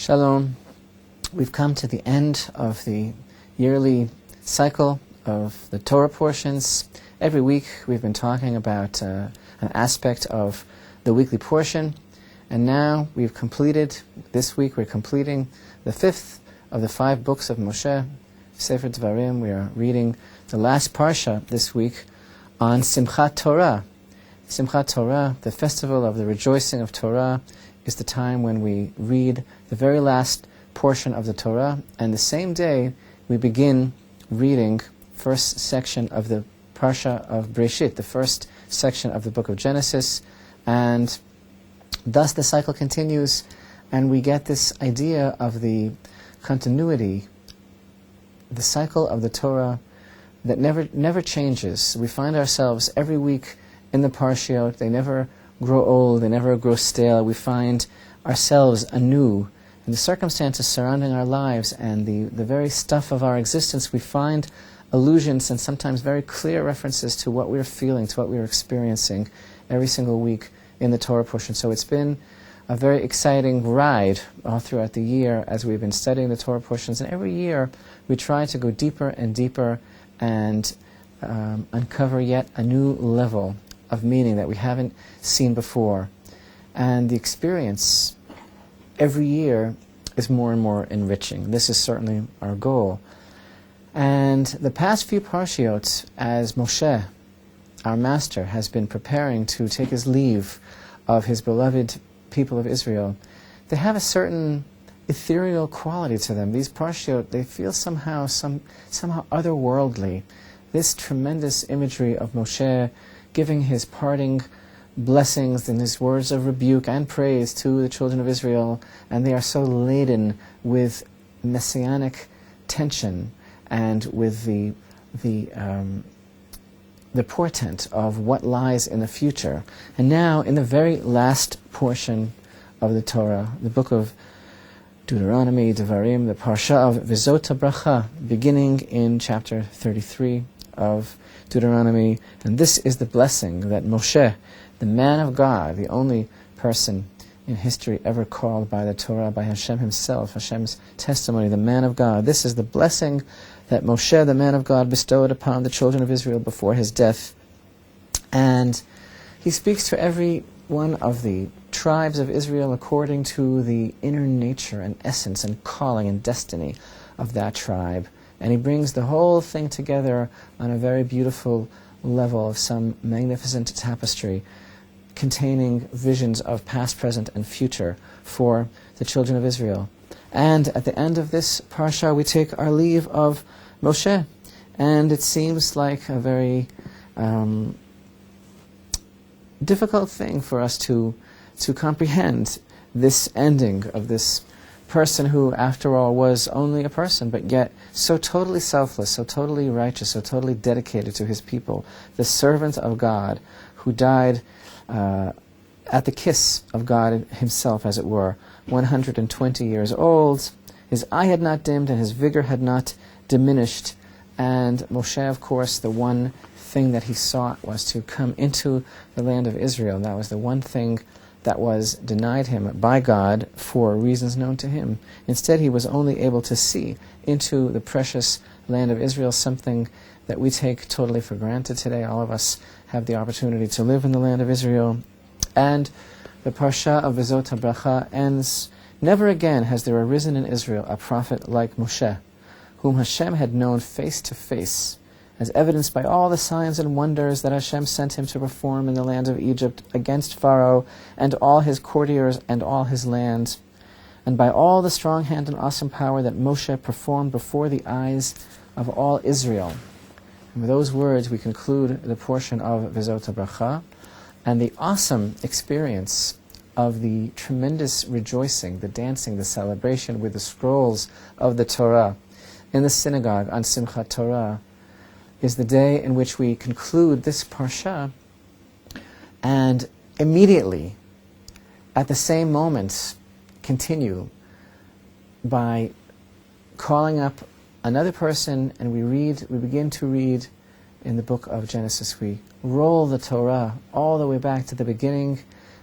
Shalom. We've come to the end of the yearly cycle of the Torah portions. Every week we've been talking about an aspect of the weekly portion, and now this week we're completing the fifth of the 5 books of Moshe, Sefer Devarim. We are reading the last Parsha this week on Simchat Torah. Simchat Torah, the festival of the rejoicing of Torah, is the time when we read the very last portion of the Torah, and the same day we begin reading first section of the Parsha of Beresheit, the first section of the book of Genesis, and thus the cycle continues, and we get this idea of the continuity, the cycle of the Torah that never changes. We find ourselves every week in the Parshiot. They never grow old, they never grow stale. We find ourselves anew in the circumstances surrounding our lives and the very stuff of our existence. We find allusions and sometimes very clear references to what we're feeling, to what we're experiencing every single week in the Torah portion. So it's been a very exciting ride all throughout the year as we've been studying the Torah portions, and every year we try to go deeper and deeper and uncover yet a new level of meaning that we haven't seen before. And the experience every year is more and more enriching. This is certainly our goal. And the past few Parshiot, as Moshe, our master, has been preparing to take his leave of his beloved people of Israel, they have a certain ethereal quality to them. These Parshiot, they feel somehow otherworldly. This tremendous imagery of Moshe giving his parting blessings and his words of rebuke and praise to the children of Israel, and they are so laden with messianic tension and with the portent of what lies in the future. And now, in the very last portion of the Torah, the book of Deuteronomy, Devarim, the Parsha of Habracha, beginning in chapter 33 of Deuteronomy, and this is the blessing that Moshe, the man of God, the only person in history ever called by the Torah, by Hashem himself, Hashem's testimony, the man of God. This is the blessing that Moshe, the man of God, bestowed upon the children of Israel before his death. And he speaks to every one of the tribes of Israel according to the inner nature and essence and calling and destiny of that tribe. And he brings the whole thing together on a very beautiful level of some magnificent tapestry containing visions of past, present, and future for the children of Israel. And at the end of this parsha, we take our leave of Moshe. And it seems like a very difficult thing for us to comprehend, this ending of this person who, after all, was only a person, but yet so totally selfless, so totally righteous, so totally dedicated to his people, the servant of God who died at the kiss of God himself, as it were, 120 years old. His eye had not dimmed and his vigor had not diminished. And Moshe, of course, the one thing that he sought was to come into the land of Israel. That was the one thing that was denied him by God for reasons known to him. Instead, he was only able to see into the precious land of Israel, something that we take totally for granted today. All of us have the opportunity to live in the land of Israel. And the Parsha of Habracha ends, "Never again has there arisen in Israel a prophet like Moshe, whom Hashem had known face to face, as evidenced by all the signs and wonders that Hashem sent him to perform in the land of Egypt against Pharaoh and all his courtiers and all his land, and by all the strong hand and awesome power that Moshe performed before the eyes of all Israel." And with those words, we conclude the portion of Habracha, and the awesome experience of the tremendous rejoicing, the dancing, the celebration with the scrolls of the Torah in the synagogue on Simchat Torah is the day in which we conclude this parsha, and immediately, at the same moment, continue by calling up another person, and we begin to read in the book of Genesis. We roll the Torah all the way back to the beginning,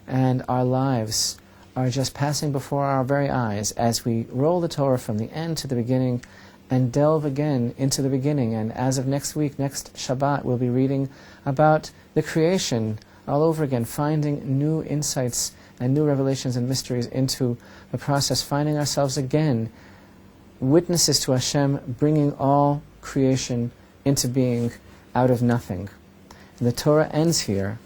and our lives are just passing before our very eyes as we roll the Torah from the end to the beginning and delve again into the beginning. And as of next week, next Shabbat, we'll be reading about the creation all over again, finding new insights and new revelations and mysteries into the process, finding ourselves again witnesses to Hashem bringing all creation into being out of nothing. And the Torah ends here,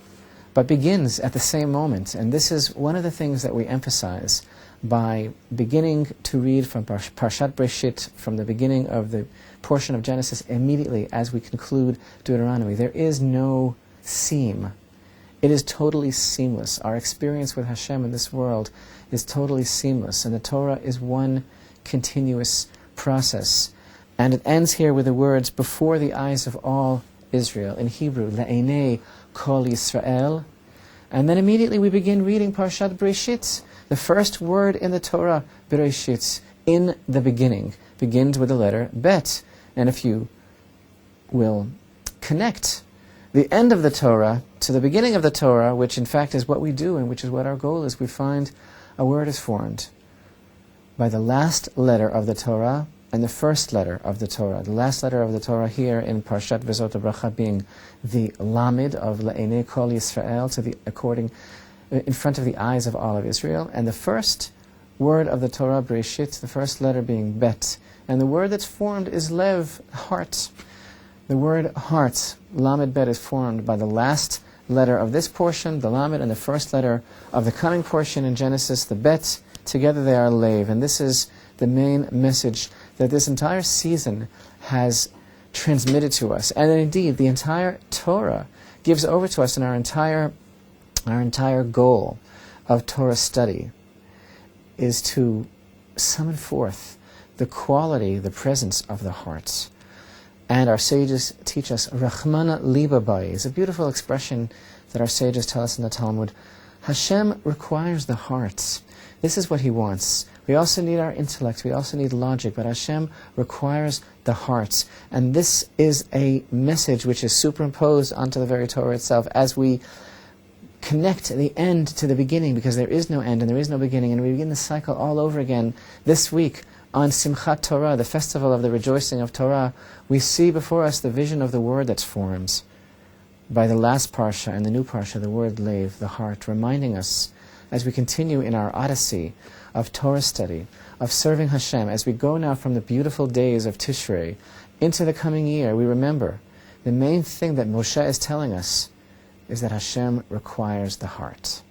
but begins at the same moment. And this is one of the things that we emphasize by beginning to read from Parashat Beresheit, from the beginning of the portion of Genesis, immediately as we conclude Deuteronomy. There is no seam. It is totally seamless. Our experience with Hashem in this world is totally seamless, and the Torah is one continuous process. And it ends here with the words, before the eyes of all Israel, in Hebrew, Le'enei Kol Yisrael. And then immediately we begin reading Parashat Beresheit. The first word in the Torah, Beresheit, in the beginning, begins with the letter Bet. And if you will connect the end of the Torah to the beginning of the Torah, which in fact is what we do and which is what our goal is, we find a word is formed by the last letter of the Torah and the first letter of the Torah. The last letter of the Torah here in Parashat Habracha being the Lamed of Le'enei Kol Yisrael, in front of the eyes of all of Israel, and the first word of the Torah, Beresheit, the first letter being Bet. And the word that's formed is Lev, heart. The word heart, Lamed Bet, is formed by the last letter of this portion, the Lamed, and the first letter of the coming portion in Genesis, the Bet. Together they are Lev. And this is the main message that this entire season has transmitted to us. And indeed, the entire Torah gives over to us in our entire goal of Torah study is to summon forth the quality, the presence of the heart. And our sages teach us, Rachmana liba bai, is a beautiful expression that our sages tell us in the Talmud. Hashem requires the heart. This is what He wants. We also need our intellect, we also need logic, but Hashem requires the heart. And this is a message which is superimposed onto the very Torah itself as we connect the end to the beginning, because there is no end and there is no beginning, and we begin the cycle all over again this week on Simchat Torah, the festival of the rejoicing of Torah. We see before us the vision of the word that's formed by the last Parsha and the new Parsha, the word Lev, the heart, reminding us as we continue in our odyssey of Torah study, of serving Hashem, as we go now from the beautiful days of Tishrei into the coming year, we remember the main thing that Moshe is telling us is that Hashem requires the heart.